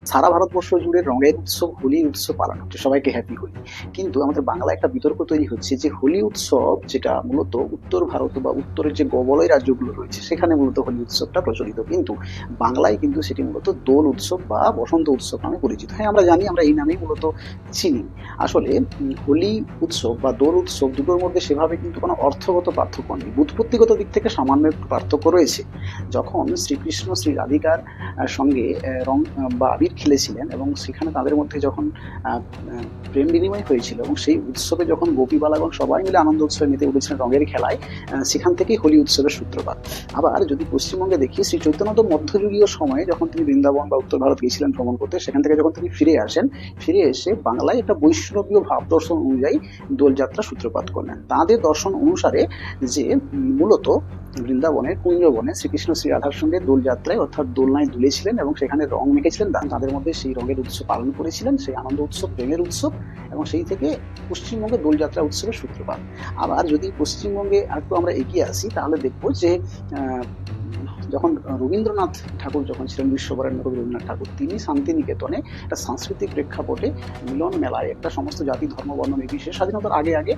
সারা ভারতবর্ষ জুড়ে রঙের উৎসব হোলি উৎসব পালন হচ্ছে, সবাইকে হ্যাপি হোলি। কিন্তু আমাদের বাংলায় একটা বিতর্ক তৈরি হচ্ছে যে হোলি উৎসব যেটা মূলত উত্তর ভারত বা উত্তরের যে গবলয় রাজ্যগুলো রয়েছে সেখানে মূলত হোলি উৎসবটা প্রচলিত, কিন্তু বাংলায় কিন্তু সেটি মূলত দোল উৎসব বা বসন্ত উৎসব নামে পরিচিত। হ্যাঁ, আমরা জানি, আমরা এই নামেই মূলত চিনি। আসলে হোলি উৎসব বা দোল উৎসব দুটোর মধ্যে সেভাবে কিন্তু কোনো অর্থগত পার্থক্য নেই, ব্যুৎপত্তিগত দিক থেকে সামান্য একটু পার্থক্য রয়েছে। যখন শ্রীকৃষ্ণ শ্রী রাধিকার সঙ্গে রং বা আবির খেলেছিলেন এবং সেখানে তাদের মধ্যে যখন প্রেম বিনিময় হয়েছিল এবং সেই উৎসবে যখন গোপীবালাগণ সবাই মিলে আনন্দ উৎসবে মেতে উঠেছিলেন রঙের খেলায়, সেখান থেকেই হোলি উৎসবের সূত্রপাত। আবার যদি পশ্চিমবঙ্গে দেখি, শ্রী চৈতন্যদেব মধ্যযুগীয় সময়ে যখন তিনি বৃন্দাবন বা উত্তর ভারত গিয়েছিলেন ভ্রমণ করতে, সেখান থেকে যখন তিনি ফিরে আসেন, ফিরে এসে বাংলায় একটা বৈষ্ণবীয় ভাব দর্শন অনুযায়ী দোলযাত্রা সূত্রপাত করলেন। তাঁদের দর্শন অনুসারে যে মূলত বৃন্দাবনের কুঞ্জবনে শ্রীকৃষ্ণ শ্রী রাধার সঙ্গে দোলযাত্রায় অর্থাৎ দোলনায় দুলেছিলেন এবং সেখানে রং মেখেছিলেন, তাদের মধ্যে সেই রঙের উৎসব পালন করেছিলেন, সেই আনন্দ উৎসব প্রেমের উৎসব, এবং সেই থেকে পশ্চিমবঙ্গে দোলযাত্রা উৎসবের সূত্রপাত। আবার যদি পশ্চিমবঙ্গে একটু আমরা এগিয়ে আসি তাহলে দেখব যে যখন রবীন্দ্রনাথ ঠাকুর যখন ছিলেন, বিশ্ববরেণ্য কবি রবীন্দ্রনাথ ঠাকুর, তিনি শান্তিনিকেতনে একটা সাংস্কৃতিক প্রেক্ষাপটে মিলন মেলায় একটা সমস্ত জাতি ধর্ম বর্ণ নির্বিশেষে স্বাধীনতার আগে আগে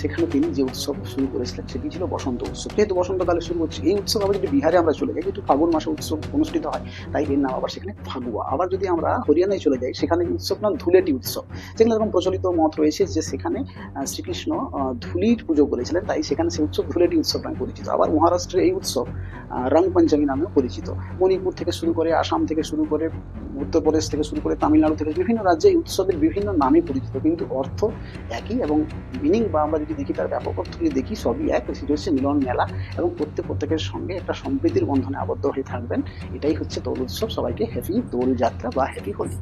সেখানে তিনি যে উৎসব শুরু করেছিলেন সেটি ছিল বসন্ত উৎসব। যেহেতু বসন্তকালে শুরু হচ্ছে এই উৎসব, আবার যদি বিহারে আমরা চলে যাই, যেহেতু ফাগুন মাসে উৎসব অনুষ্ঠিত হয় তাই এর নাম আবার সেখানে ফাগুয়া। আবার যদি আমরা হরিয়ানায় চলে যাই, সেখানে উৎসব নাম ধুলেটি উৎসব। যেখানে এরকম প্রচলিত মত রয়েছে যে সেখানে শ্রীকৃষ্ণ ধুলির পুজো করেছিলেন, তাই সেখানে সেই উৎসব ধুলেটি উৎসব নামে পরিচিত। আবার মহারাষ্ট্রের এই উৎসব রং পঞ্চমী নামেও পরিচিত। মণিপুর থেকে শুরু করে, আসাম থেকে শুরু করে, উত্তরপ্রদেশ থেকে শুরু করে, তামিলনাড়ু থেকে বিভিন্ন রাজ্যে এই উৎসবের বিভিন্ন নামে পরিচিত, কিন্তু অর্থ একই এবং মিনিং বা আমরা যদি দেখি তার ব্যাপক অর্থ যদি দেখি সবই এক। সেটি হচ্ছে মিলন মেলা এবং প্রত্যেকের সঙ্গে একটা সম্প্রীতির বন্ধনে আবদ্ধ হয়ে থাকবেন। এটাই হচ্ছে দোল উৎসব। সবাইকে হ্যাপি দোল যাত্রা বা হ্যাপি হোলি।